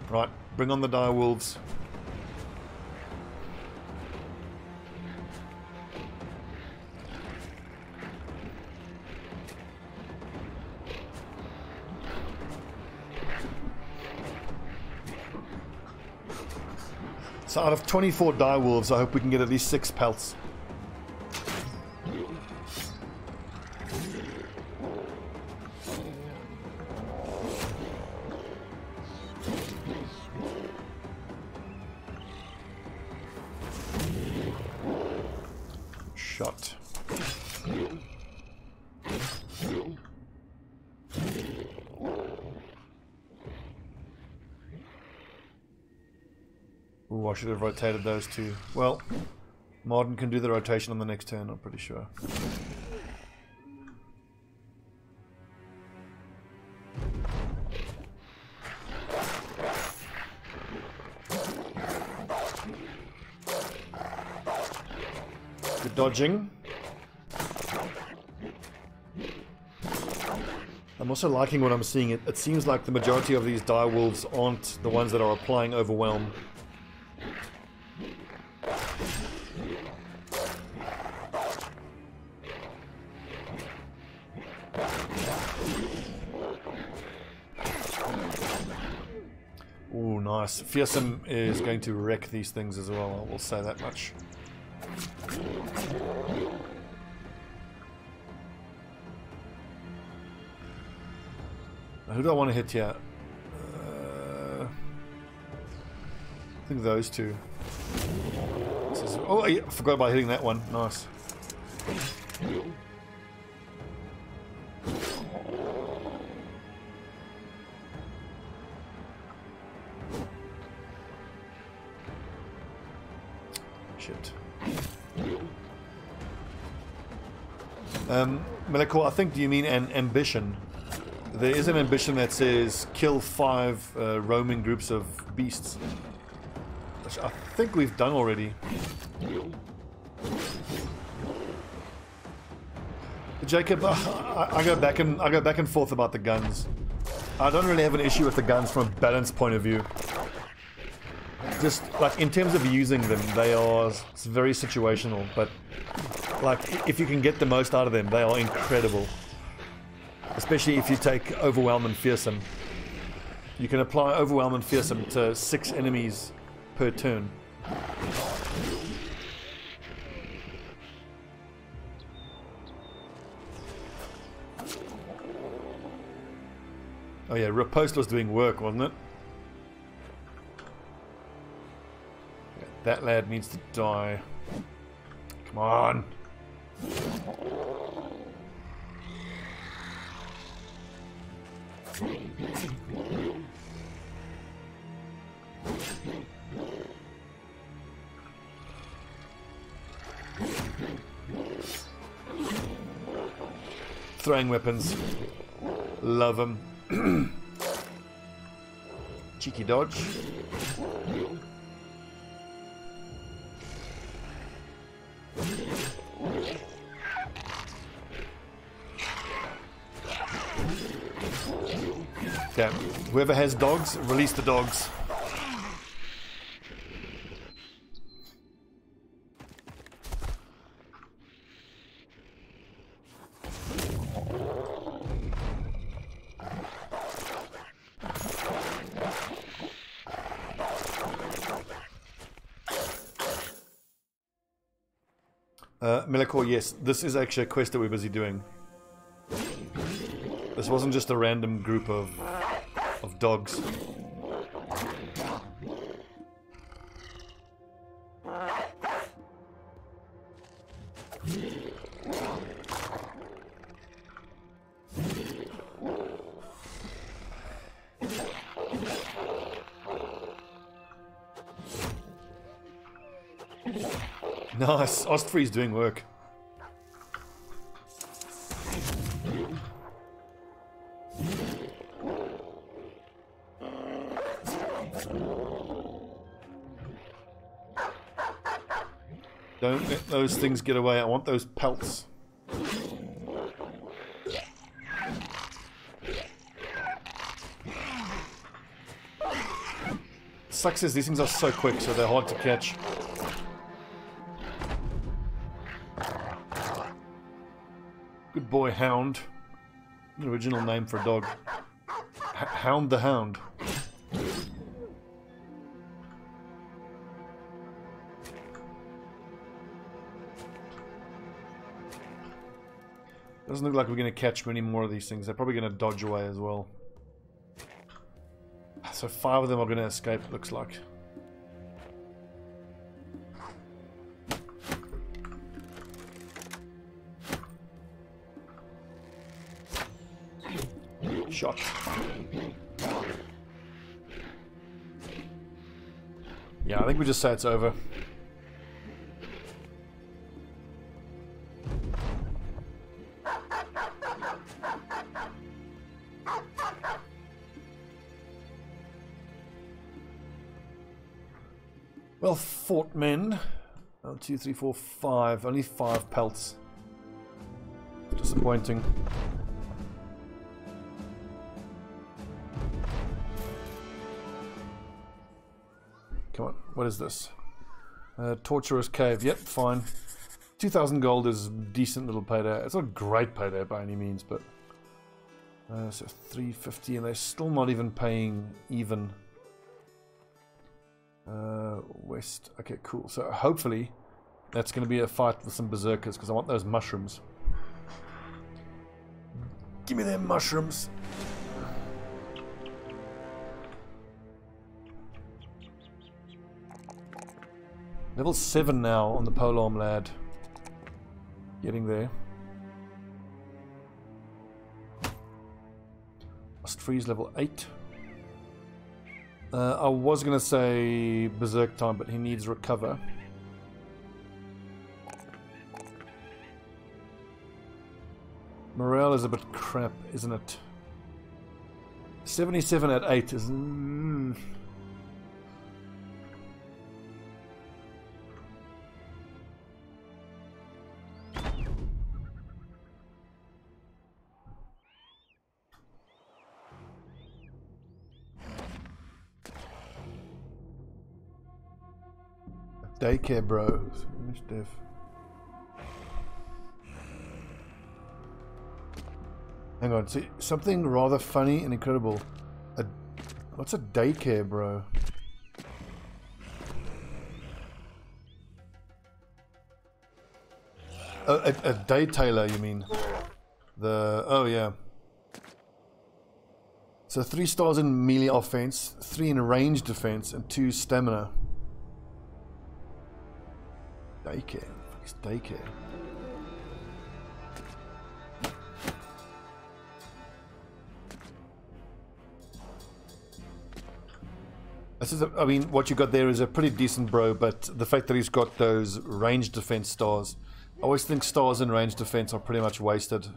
Right, bring on the dire wolves. So out of 24 dire wolves, I hope we can get at least 6 pelts. Shot. Ooh, I should have rotated those two. Well, Martin can do the rotation on the next turn, I'm pretty sure. Good dodging. I'm also liking what I'm seeing. It seems like the majority of these dire wolves aren't the ones that are applying overwhelm. Ooh, nice. Fearsome is going to wreck these things as well, I will say that much. Who do I want to hit here? I think those two. Oh, I forgot about hitting that one. Nice. Shit. Melekor, I think, do you mean an ambition? There is an ambition that says kill 5 roaming groups of beasts, which I think we've done already. Jacob, I go back and forth about the guns. I don't really have an issue with the guns from a balance point of view. Just like in terms of using them, they are very situational. But like if you can get the most out of them, they are incredible. Especially if you take Overwhelm and Fearsome. You can apply Overwhelm and Fearsome to 6 enemies per turn. Oh yeah, Riposte was doing work, wasn't it? Yeah, that lad needs to die. Come on. Throwing weapons. Love them. Cheeky dodge. Damn. Whoever has dogs, release the dogs. Melekor, yes, this is actually a quest that we're busy doing. This wasn't just a random group of dogs. Nice, Ostfree's doing work. Don't let those things get away. I want those pelts. sucks is these things are so quick, so they're hard to catch. Good boy, Hound. An original name for a dog. Hound the Hound. Doesn't look like we're going to catch many more of these things. They're probably going to dodge away as well. So 5 of them are going to escape, looks like. Shot. Yeah, I think we just say it's over. Well fought, men. 1, 2, 3, 4, 5. Only 5 pelts. Disappointing. Come on, what is this? Torturous Cave. Yep, fine. 2,000 gold is decent little payday. It's not a great payday by any means, but... so 350, and they're still not even paying even. West. Okay, cool. So hopefully that's going to be a fight with some berserkers, because I want those mushrooms. Give me them mushrooms. Level 7 now on the polearm lad. Getting there. Must freeze level 8. I was going to say berserk time, but he needs recover. Morale is a bit crap, isn't it? 77 at 8 is... Daycare bros. Dev. Hang on, see something rather funny and incredible. What's a daycare bro? A day tailor, you mean? Oh yeah. So 3 stars in melee offense, 3 in ranged defense, and 2 stamina. Daycare. What is daycare? This is I mean, what you got there is a pretty decent bro, but the fact that he's got those ranged defense stars, I always think stars in ranged defense are pretty much wasted.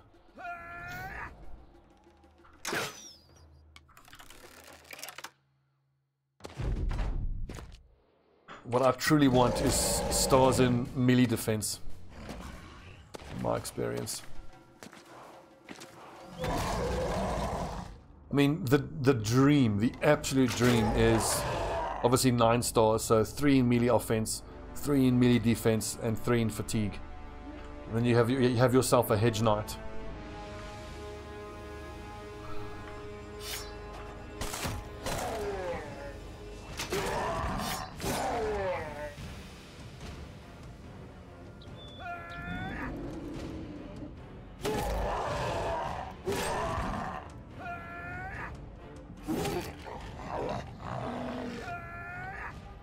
What I truly want is stars in melee defense, in my experience. I mean, the dream, the absolute dream is obviously 9 stars, so 3 in melee offense, 3 in melee defense, and 3 in fatigue. And then you have yourself a hedge knight.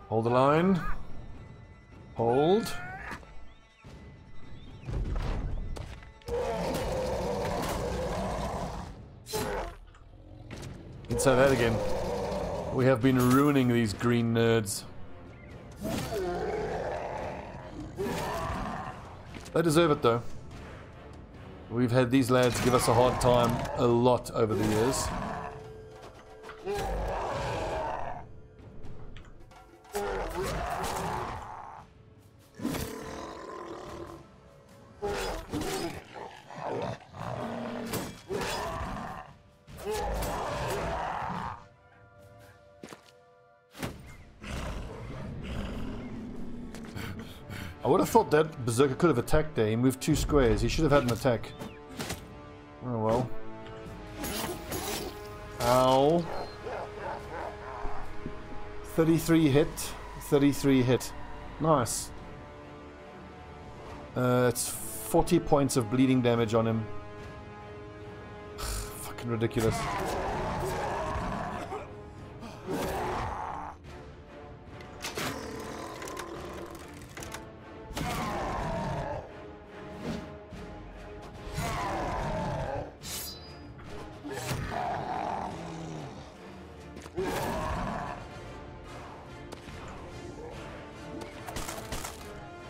Hold the line. Hold. Let's say that again. We have been ruining these green nerds. They deserve it though. We've had these lads give us a hard time a lot over the years. I would have thought that Berserker could have attacked there. He moved 2 squares. He should have had an attack. Oh well. Ow. 33 hit. 33 hit. Nice. It's 40 points of bleeding damage on him. Fucking ridiculous.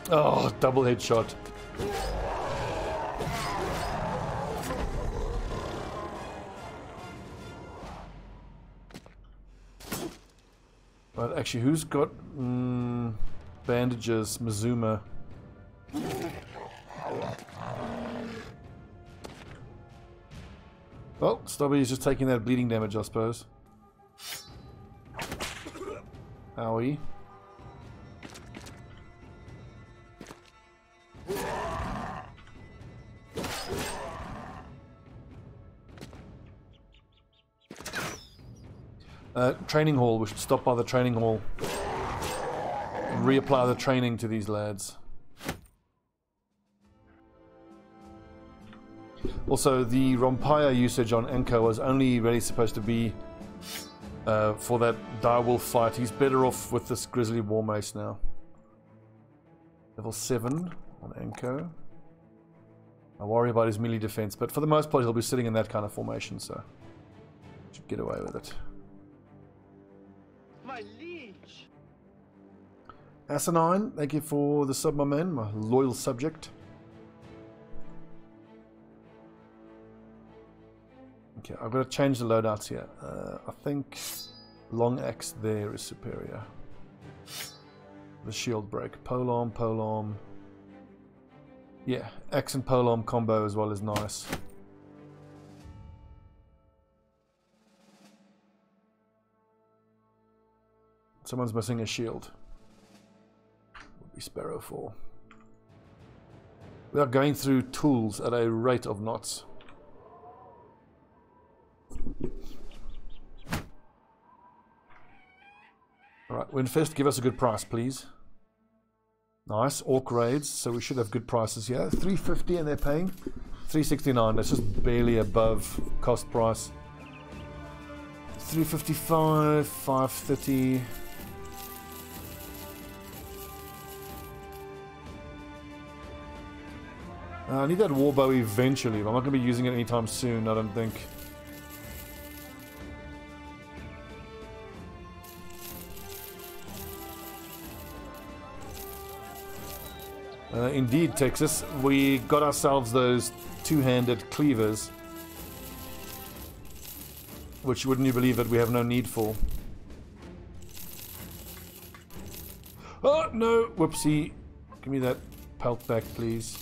Oh, double headshot. But actually, who's got bandages? Mizuma. Well, Stobbie is just taking that bleeding damage, I suppose. Owie. Training hall. We should stop by the training hall. Reapply the training to these lads. Also, the Rompire usage on Enko was only really supposed to be for that direwolf fight. He's better off with this Grizzly War Mace now. Level 7 on Enko. I worry about his melee defense, but for the most part he'll be sitting in that kind of formation, so should get away with it. My liege. Asinine, thank you for the sub, my man, my loyal subject. Okay, I've got to change the loadouts here. I think long axe there is superior. The shield break. Polearm, polearm. Yeah, axe and polearm combo as well is nice. Someone's missing a shield. Would be Sparrow 4. We are going through tools at a rate of knots. Alright, Windfest, give us a good price, please. Nice, Orc raids, so we should have good prices here. 350 and they're paying 369. That's just barely above cost price. 355, 530. I need that warbow eventually, but I'm not going to be using it anytime soon, I don't think. Indeed, Texas, we got ourselves those two-handed cleavers, which, wouldn't you believe it, we have no need for. Oh, no! Whoopsie. Give me that pelt back, please.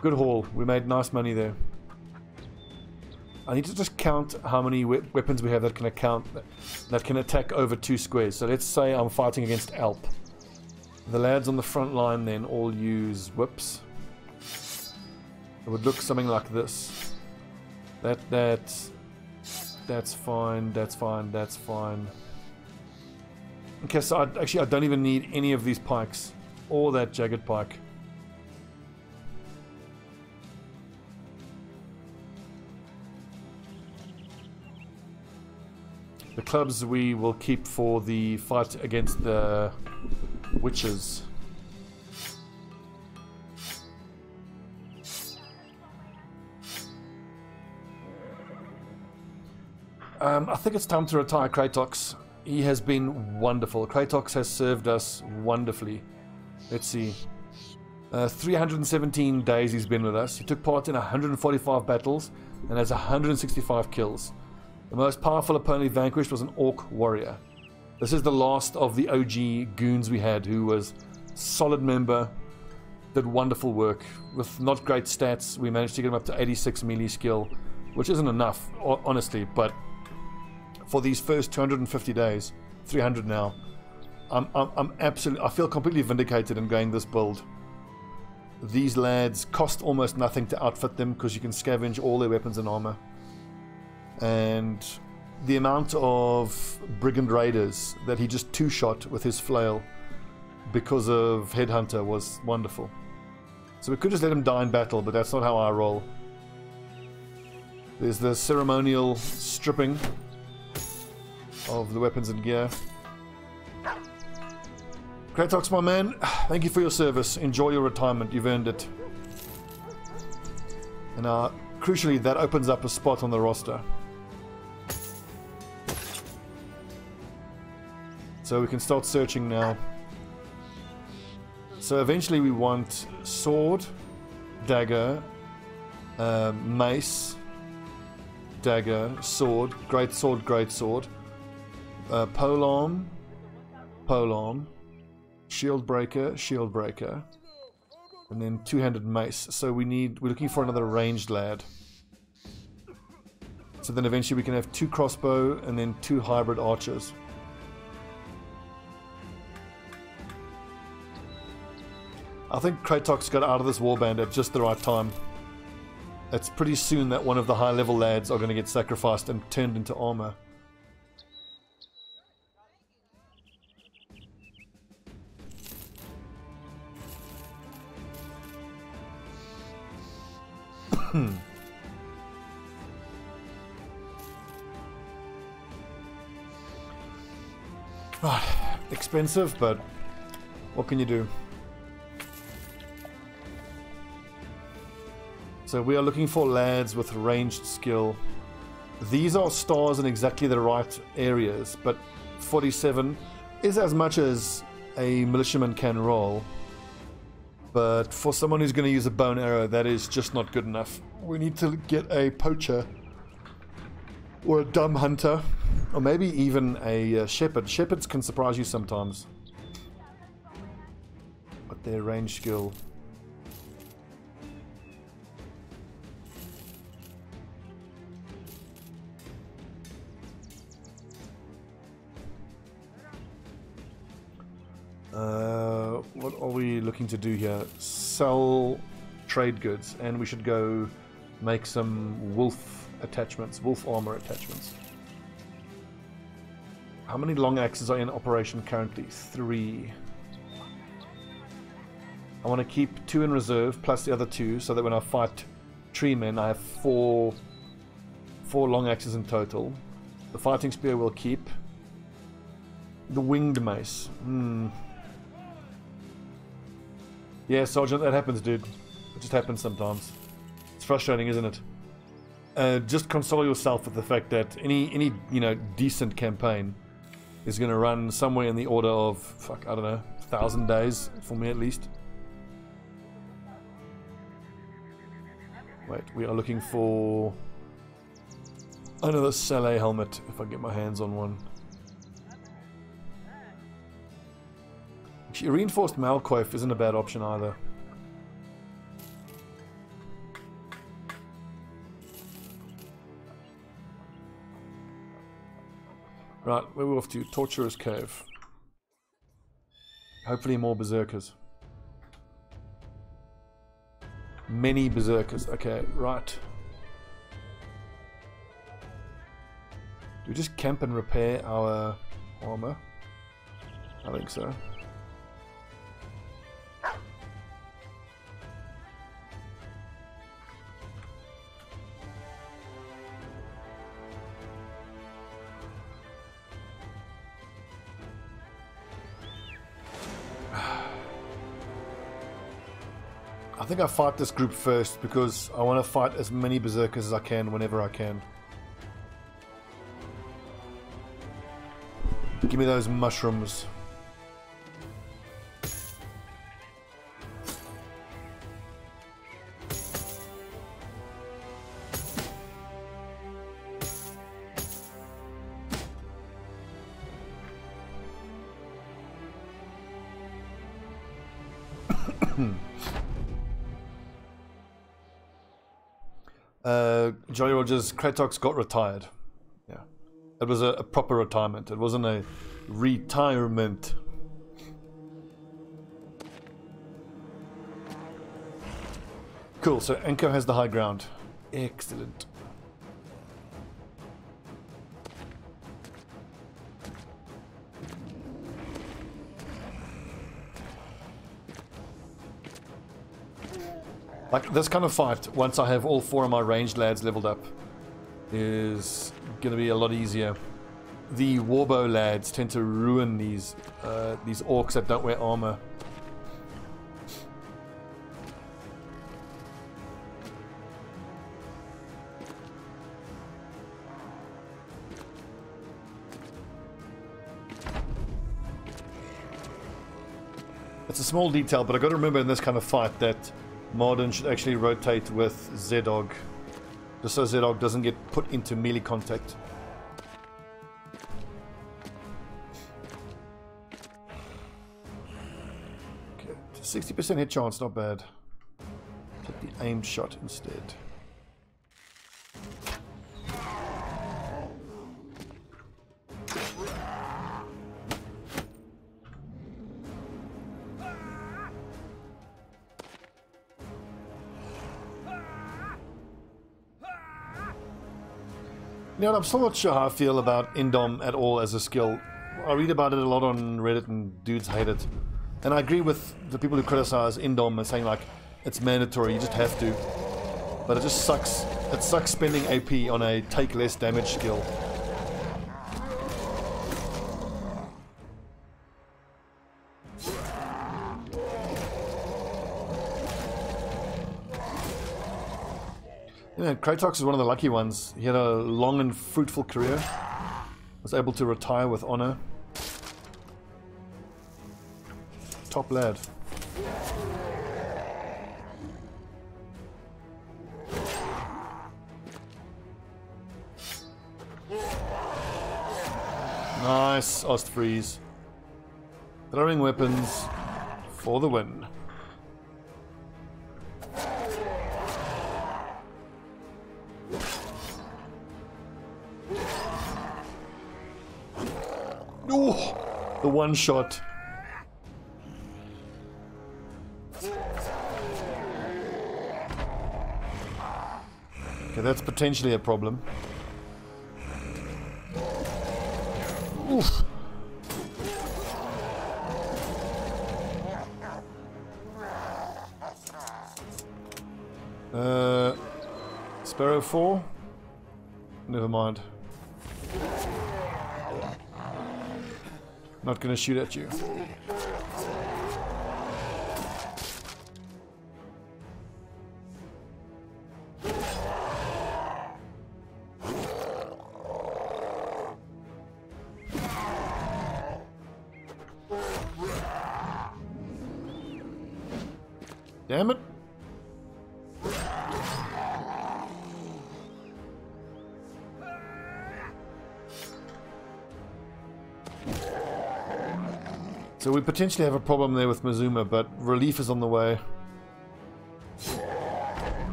Good haul. We made nice money there. I need to just count how many weapons we have that can attack over 2 squares. So let's say I'm fighting against Alp. The lads on the front line then all use whips. It would look something like this. That's fine. That's fine. That's fine. Okay, so I don't even need any of these pikes or that jagged pike. The clubs we will keep for the fight against the witches. I think it's time to retire Kratox. He has been wonderful. Kratox has served us wonderfully. Let's see. 317 days he's been with us. He took part in 145 battles and has 165 kills. The most powerful opponent he vanquished was an Orc warrior. This is the last of the OG goons we had, who was solid member, did wonderful work. With not great stats, we managed to get him up to 86 melee skill, which isn't enough, honestly, but for these first 250 days, 300 now, I'm absolutely, I feel completely vindicated in going this build. These lads cost almost nothing to outfit them because you can scavenge all their weapons and armor. And the amount of brigand raiders that he just two-shot with his flail because of Headhunter was wonderful. So we could just let him die in battle, but that's not how I roll. There's the ceremonial stripping of the weapons and gear. Kratox, my man, thank you for your service. Enjoy your retirement. You've earned it. And crucially, that opens up a spot on the roster. So we can start searching now. So eventually we want sword, dagger, mace, dagger, sword, great sword, polearm, shield breaker, and then two-handed mace. So we're looking for another ranged lad. So then eventually we can have 2 crossbow and then 2 hybrid archers. I think Kratox got out of this warband at just the right time. It's pretty soon that one of the high-level lads are going to get sacrificed and turned into armor. Expensive, but what can you do? So we are looking for lads with ranged skill. These are stars in exactly the right areas, but 47 is as much as a militiaman can roll. But for someone who's going to use a bow and arrow, that is just not good enough. We need to get a poacher or a dumb hunter, or maybe even a shepherd. Shepherds can surprise you sometimes, but their range skill. What are we looking to do here? Sell trade goods, and we should go make some wolf attachments, wolf armor attachments. How many long axes are in operation currently? 3. I want to keep 2 in reserve plus the other 2, so that when I fight tree men I have 4 long axes in total. The fighting spear will keep. The winged mace. Yeah, Sergeant, that happens, dude. It just happens sometimes. It's frustrating, isn't it? Just console yourself with the fact that any decent campaign is going to run somewhere in the order of, I don't know, 1,000 days, for me at least. Wait, we are looking for another Saleh helmet, if I get my hands on one. Reinforced Malcoif isn't a bad option either. Right, where are we off to? Torturer's Cave. Hopefully more berserkers. Many berserkers. Okay, right. Do we just camp and repair our armor? I think so. I think I fight this group first because I want to fight as many berserkers as I can whenever I can. Give me those mushrooms. Jolly Rogers, Kratox got retired. Yeah. It was a proper retirement. It wasn't a retirement. Cool, so Enko has the high ground. Excellent. Like, this kind of fight, once I have all 4 of my ranged lads leveled up, is going to be a lot easier. The warbow lads tend to ruin these orcs that don't wear armor. It's a small detail, but I got to remember in this kind of fight that Marden should actually rotate with Zedog, just so Zedog doesn't get put into melee contact. Okay, 60% hit chance, not bad. Take the aimed shot instead. You know, I'm still not sure how I feel about Indom at all as a skill. I read about it a lot on Reddit and dudes hate it. And I agree with the people who criticize Indom and saying like, it's mandatory, you just have to. But it just sucks. It sucks spending AP on a take less damage skill. You know, Kratox is one of the lucky ones. He had a long and fruitful career. Was able to retire with honor. Top lad. Nice, Ostfreeze. Throwing weapons for the win. Oh, the one shot. Okay, that's potentially a problem. Oof. Sparrow 4? Never mind. Not gonna shoot at you. Damn it. So we potentially have a problem there with Mazuma, but relief is on the way.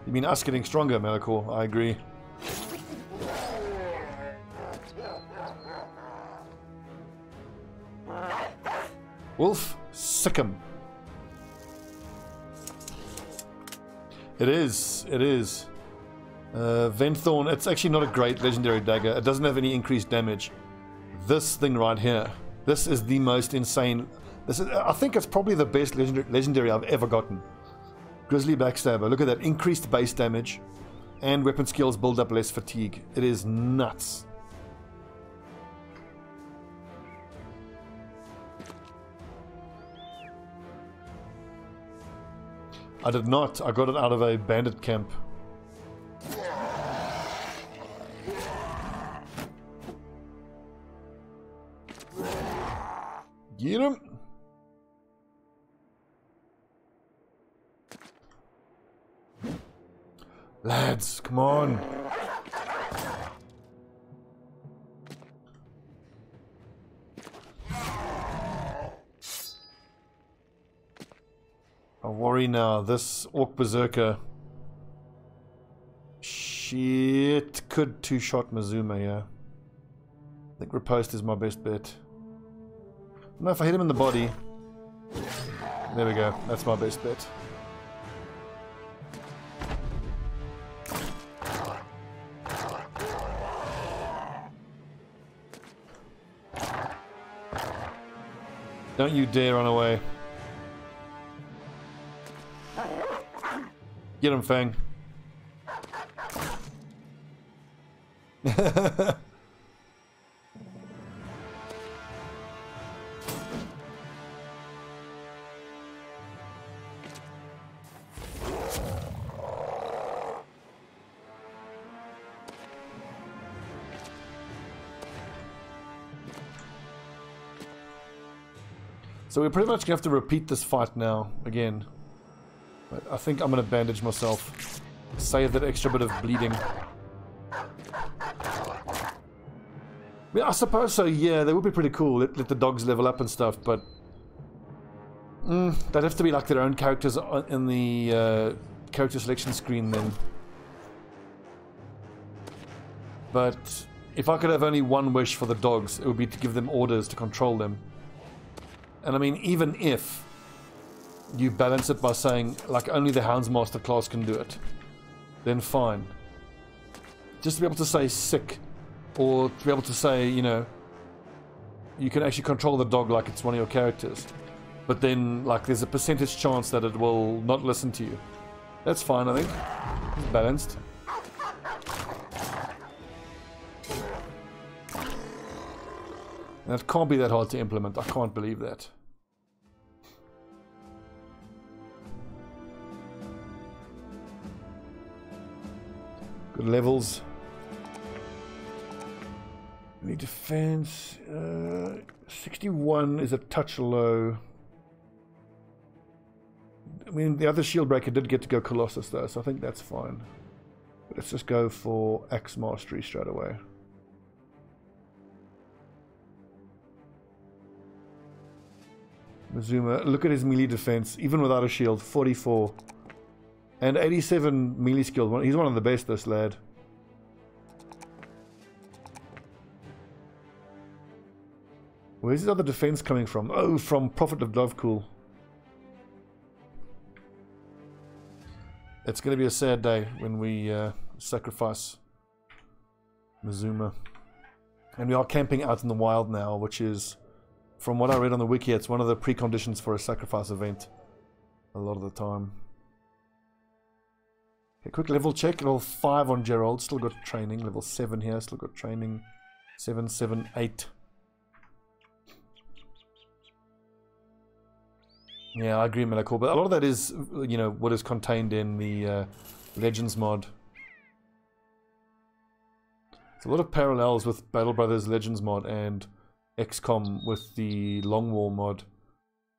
You mean us getting stronger, Malakor? I agree. Wolf, sick him. It is, it is. Ventthorn, it's actually not a great legendary dagger. It doesn't have any increased damage. This thing right here, this is the most insane. This is, I think it's probably the best legendary I've ever gotten. Grizzly Backstabber, look at that, increased base damage and weapon skills build up less fatigue. It is nuts. I did not, I got it out of a bandit camp. Get him! Lads, come on! I worry now. This Orc Berserker. Shit. Could two-shot Mazuma, yeah. I think riposte is my best bet. No, if I hit him in the body. There we go. That's my best bet. Don't you dare run away. Get him, Fang. So we're pretty much going to have to repeat this fight now, again. But I think I'm going to bandage myself. Save that extra bit of bleeding. Yeah, I suppose so, yeah, that would be pretty cool. Let the dogs level up and stuff, but... they'd have to be like their own characters in the character selection screen then. But if I could have only one wish for the dogs, it would be to give them orders to control them. And I mean, even if you balance it by saying, like, only the Houndsmaster class can do it, then fine. Just to be able to say sick, or to be able to say, you know, you can actually control the dog like it's one of your characters. But then, like, there's a percentage chance that it will not listen to you. That's fine, I think. It's balanced. And it can't be that hard to implement. I can't believe that. Good levels. Any defense? 61 is a touch low. I mean, the other shield breaker did get to go Colossus though, so I think that's fine. But let's just go for Axe Mastery straight away. Mazuma, look at his melee defense, even without a shield, 44. And 87 melee skill. He's one of the best, this lad. Where's his other defense coming from? Oh, from Prophet of Davkul. It's going to be a sad day when we sacrifice Mazuma. And we are camping out in the wild now, which is... From what I read on the wiki, it's one of the preconditions for a sacrifice event. A lot of the time. Okay, quick level check. Level 5 on Gerald. Still got training. Level 7 here. Still got training. 7, 7, 8. Yeah, I agree, Melakor. But a lot of that is, you know, what is contained in the Legends mod. There's a lot of parallels with Battle Brothers Legends mod and XCOM with the Long War mod.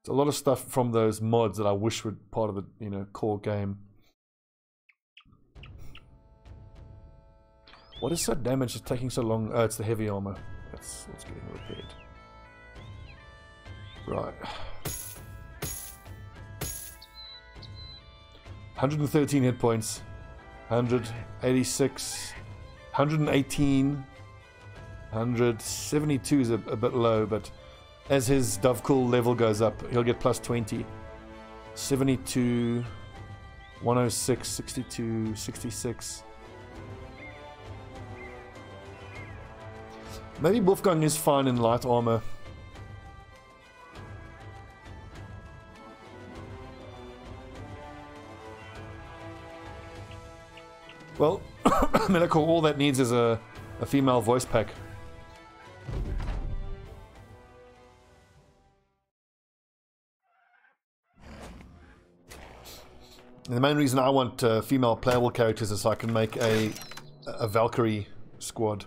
There's a lot of stuff from those mods that I wish were part of the, you know, core game. What is so damaged? It's taking so long. Oh, it's the heavy armor. That's what's getting repaired. Right. 113 hit points. 186. 118. 172 is a bit low, but as his Davkul level goes up, he'll get plus 20. 72, 106, 62, 66. Maybe Wolfgang is fine in light armor. Well, Melakor, all that needs is a female voice pack. And the main reason I want female playable characters is so I can make a Valkyrie squad.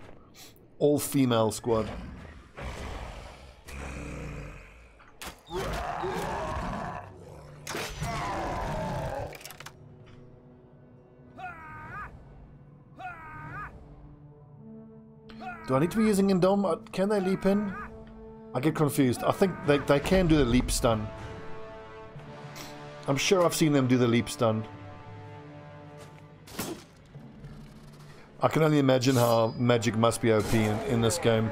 All female squad. Do I need to be using Indom? Can they leap in? I get confused. I think they can do the leap stun. I'm sure I've seen them do the leap stun. I can only imagine how magic must be OP in this game.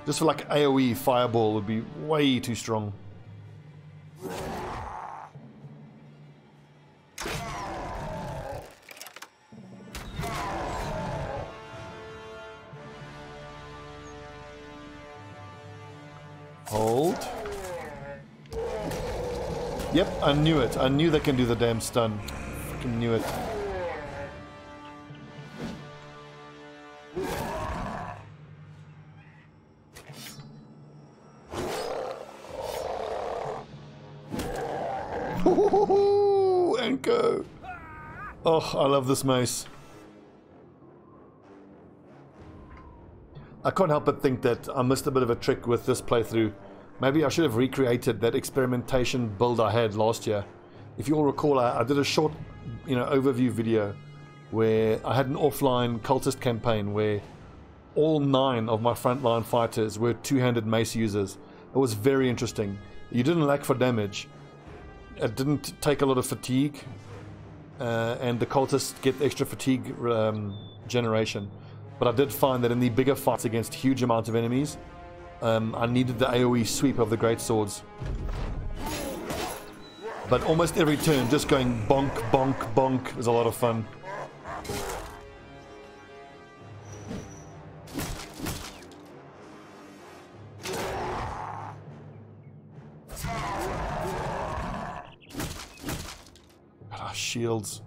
Just for like AoE, fireball would be way too strong. Hold. Yep, I knew it. I knew they can do the damn stun. Fucking knew it. And go. Oh, I love this mace. I can't help but think that I missed a bit of a trick with this playthrough. Maybe I should have recreated that experimentation build I had last year. If you all recall, I did a short, overview video where I had an offline cultist campaign where all 9 of my frontline fighters were two-handed mace users. It was very interesting. You didn't lack for damage. It didn't take a lot of fatigue, and the cultists get extra fatigue generation. But I did find that in the bigger fights against huge amounts of enemies, I needed the AoE sweep of the great swords. But almost every turn, just going bonk, bonk, bonk is a lot of fun. Ah, shields.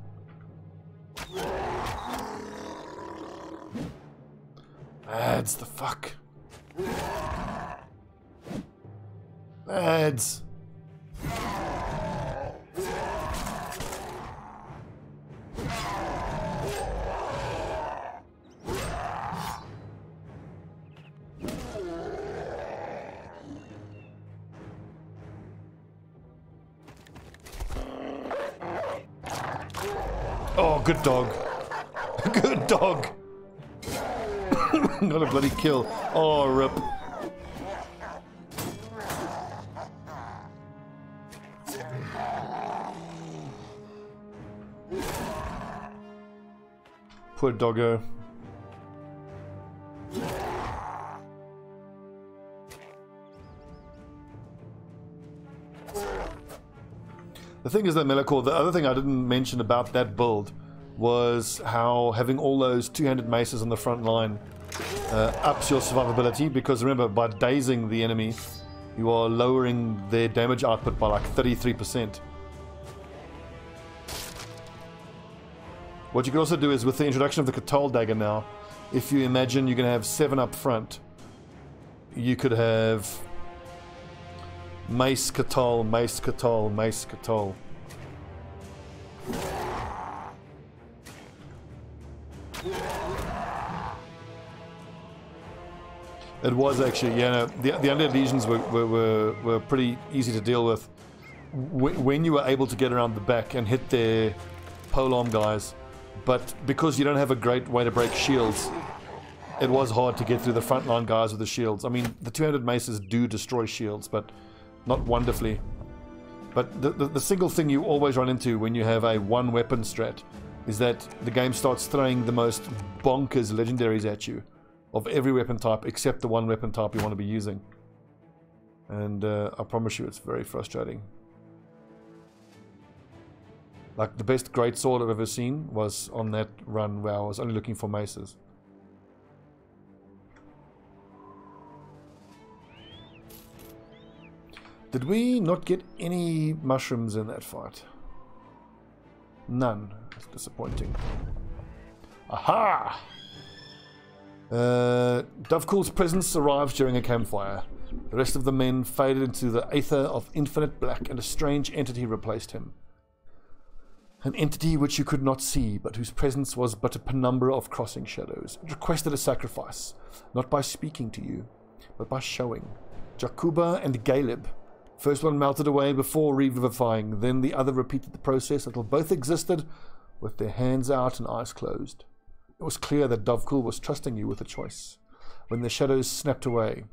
Ads, the fuck. Ads. Oh, good dog. Good dog. Not a bloody kill. Oh, rip. Poor doggo. The thing is that Melakor, the other thing I didn't mention about that build was how having all those two-handed maces on the front line ups your survivability, because remember, by dazing the enemy, you are lowering their damage output by like 33%. What you can also do is, with the introduction of the Katal dagger now, if you imagine you're going to have 7 up front, you could have mace, Katal, mace, Katal, mace, Katal. It was actually, yeah, no, the undead legions were pretty easy to deal with. When you were able to get around the back and hit their polearm guys, but because you don't have a great way to break shields, it was hard to get through the frontline guys with the shields. I mean, the two-handed maces do destroy shields, but not wonderfully. But the single thing you always run into when you have a one-weapon strat is that the game starts throwing the most bonkers legendaries at you of every weapon type except the one weapon type you want to be using. And I promise you, it's very frustrating. Like, the best greatsword I've ever seen was on that run where I was only looking for maces. Did we not get any mushrooms in that fight? None. That's disappointing. Aha! Davkul's presence arrives during a campfire. The rest of the men faded into the aether of infinite black, and a strange entity replaced him. An entity which you could not see, but whose presence was but a penumbra of crossing shadows. It requested a sacrifice, not by speaking to you, but by showing. Jakuba and Galeb. First one melted away before revivifying, then the other repeated the process until both existed with their hands out and eyes closed. It was clear that Davkul was trusting you with a choice. When the shadows snapped away,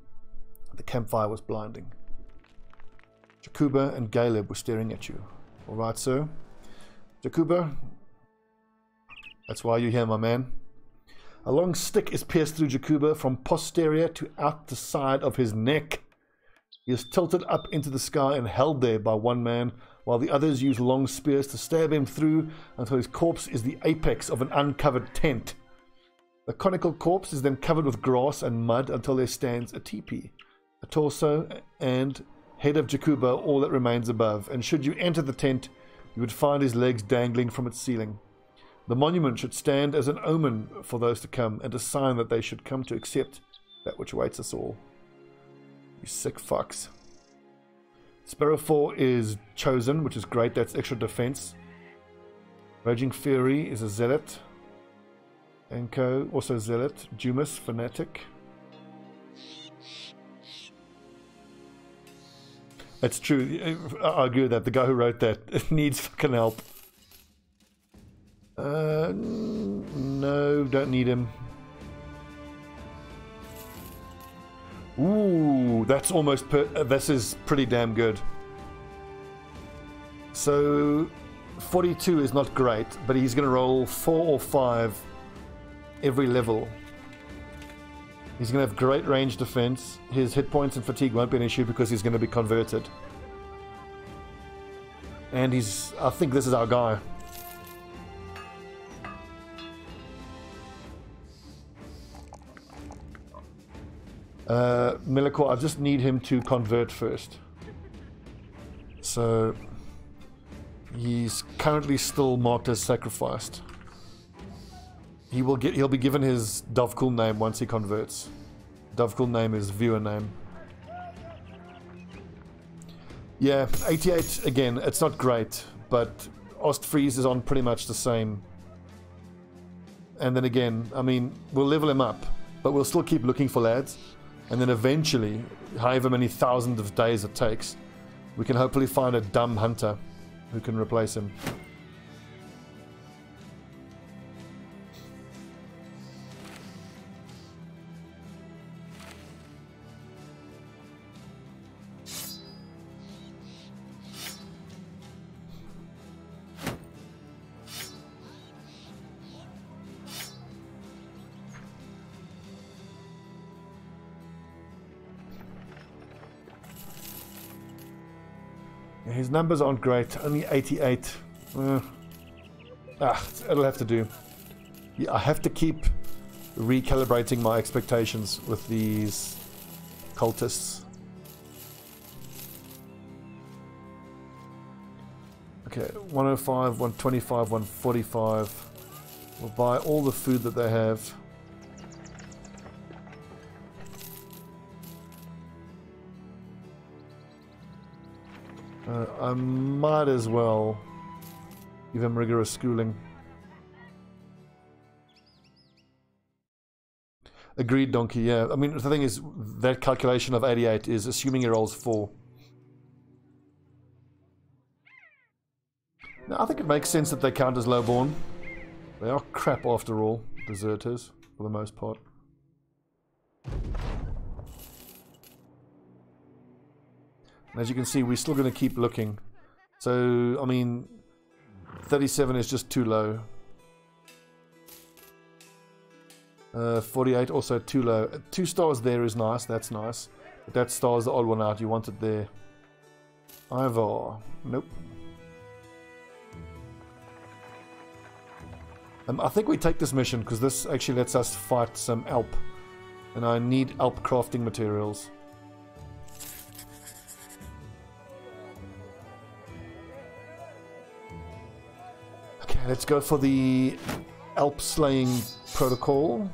the campfire was blinding. Jakuba and Caleb were staring at you. Alright, sir. Jakuba, that's why you're here, my man. A long stick is pierced through Jakuba from posterior to out the side of his neck. He is tilted up into the sky and held there by one man, while the others use long spears to stab him through until his corpse is the apex of an uncovered tent. The conical corpse is then covered with grass and mud until there stands a teepee, a torso and head of Jakuba, all that remains above, and should you enter the tent, you would find his legs dangling from its ceiling. The monument should stand as an omen for those to come, and a sign that they should come to accept that which awaits us all. You sick fucks. Sparrow 4 is chosen, which is great, that's extra defense. Raging Fury is a zealot. Anko, also zealot. Jumas, fanatic. That's true, I agree with that. The guy who wrote that needs fucking help. No, don't need him. Ooh, that's almost this is pretty damn good. So 42 is not great, but he's going to roll 4 or 5 every level. He's going to have great range defense. His hit points and fatigue won't be an issue because he's going to be converted. And I think this is our guy. Millicor, I just need him to convert first. So he's currently still marked as sacrificed. He'll be given his Davkul name once he converts. Davkul name is viewer name. Yeah, 88 again, it's not great, but Ostfriese is on pretty much the same. And then again, I mean, we'll level him up, but we'll still keep looking for lads. And then eventually, however many thousands of days it takes, we can hopefully find a dumb hunter who can replace him. His numbers aren't great, only 88. It'll have to do. Yeah, I have to keep recalibrating my expectations with these cultists. Okay, 105, 125, 145. We'll buy all the food that they have. I might as well give him rigorous schooling. Agreed, Donkey, yeah. I mean, the thing is, that calculation of 88 is assuming he rolls 4. Now, I think it makes sense that they count as lowborn. They are crap after all, deserters, for the most part. As you can see, we're still going to keep looking. So, I mean, 37 is just too low. 48 also too low. 2 stars there is nice, that's nice. But that star's the odd one out, you want it there. Ivor, nope. I think we take this mission because this actually lets us fight some Alp. And I need Alp crafting materials. Let's go for the Alp slaying protocol.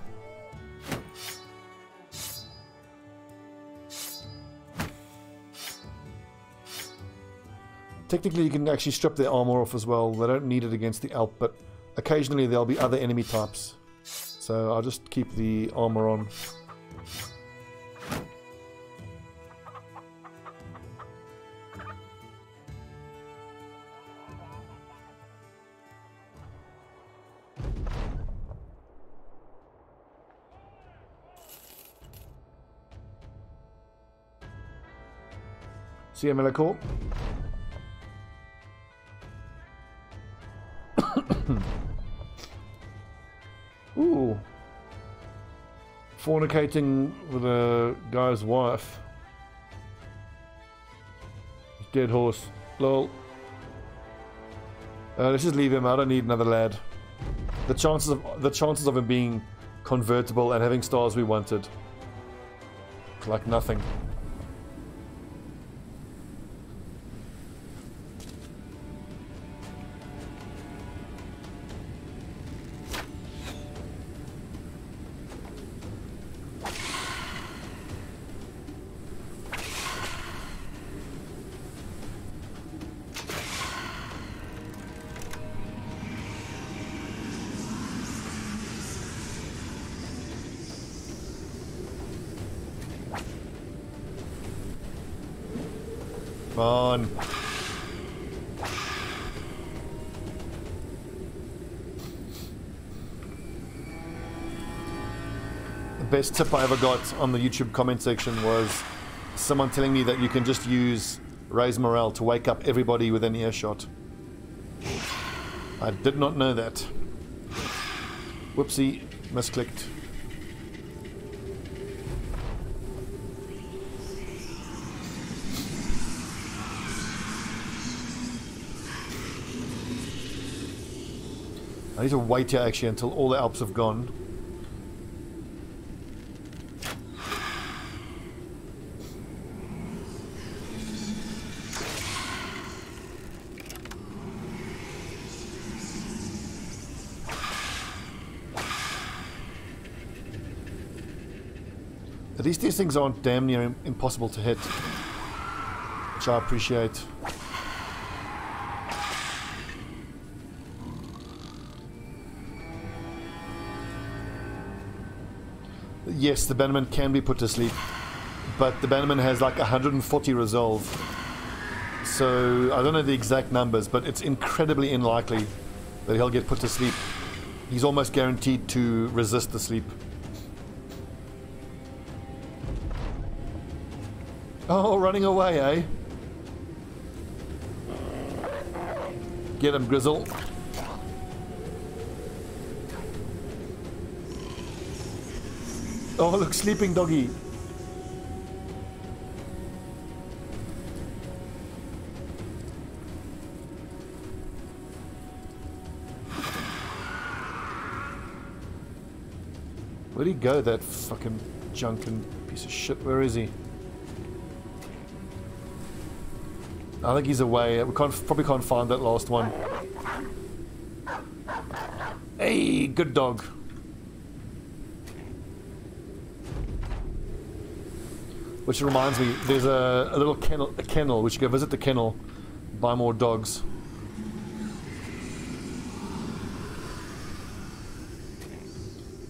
Technically you can actually strip their armor off as well. They don't need it against the Alp, but occasionally there'll be other enemy types. So I'll just keep the armor on. See you, Melakor. Ooh. Fornicating with a guy's wife. Dead horse. Lol. Let's just leave him. I don't need another lad. The chances of him being convertible and having stars we wanted. Like nothing. Come on. The best tip I ever got on the YouTube comment section was someone telling me that you can just use raise morale to wake up everybody within earshot. I did not know that. Whoopsie, misclicked. I need to wait here actually until all the Alps have gone. At least these things aren't damn near impossible to hit, which I appreciate. Yes, the Bannerman can be put to sleep, but the Bannerman has like 140 resolve. So I don't know the exact numbers, but it's incredibly unlikely that he'll get put to sleep. He's almost guaranteed to resist the sleep. Oh, running away, eh? Get him, Grizzle. Oh, look, sleeping doggy. Where'd he go, that fucking junkin' piece of shit? Where is he? I think he's away. We probably can't find that last one. Hey, good dog. Which reminds me, there's a little kennel. We should go visit the kennel, buy more dogs.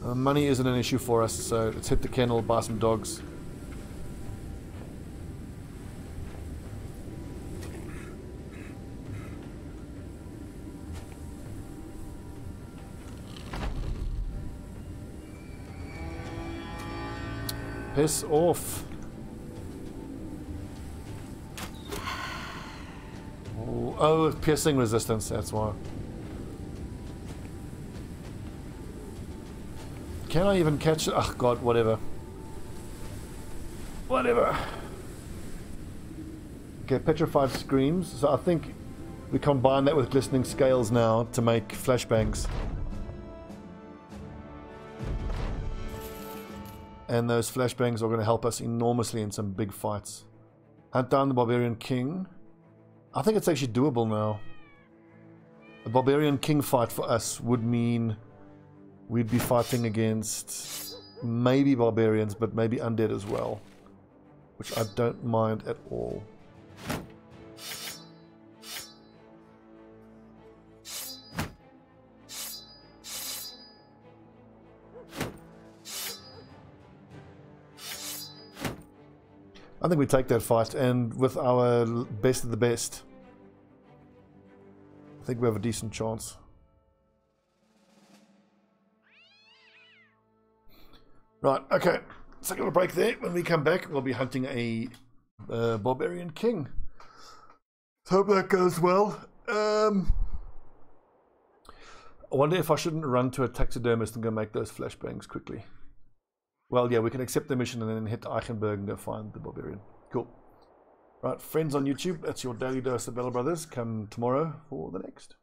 Money isn't an issue for us, so let's hit the kennel, buy some dogs. Piss off. Oh, piercing resistance, that's why. Can I even catch it? Oh god, whatever. Whatever. Okay, petrified screams. So I think we combine that with glistening scales now to make flashbangs. And those flashbangs are going to help us enormously in some big fights. Hunt down the Barbarian King. I think it's actually doable now. A Barbarian King fight for us would mean we'd be fighting against maybe barbarians, but maybe undead as well, which I don't mind at all. I think we take that fight, and with our best of the best, I think we have a decent chance. Right, okay. Let's take a little break there. When we come back, we'll be hunting a Barbarian King. Hope that goes well. I wonder if I shouldn't run to a taxidermist and go make those flashbangs quickly. Well, yeah, we can accept the mission and then hit Eichenberg and go find the barbarian. Cool. Right, friends on YouTube, that's your daily dose of Battle Brothers. Come tomorrow for the next.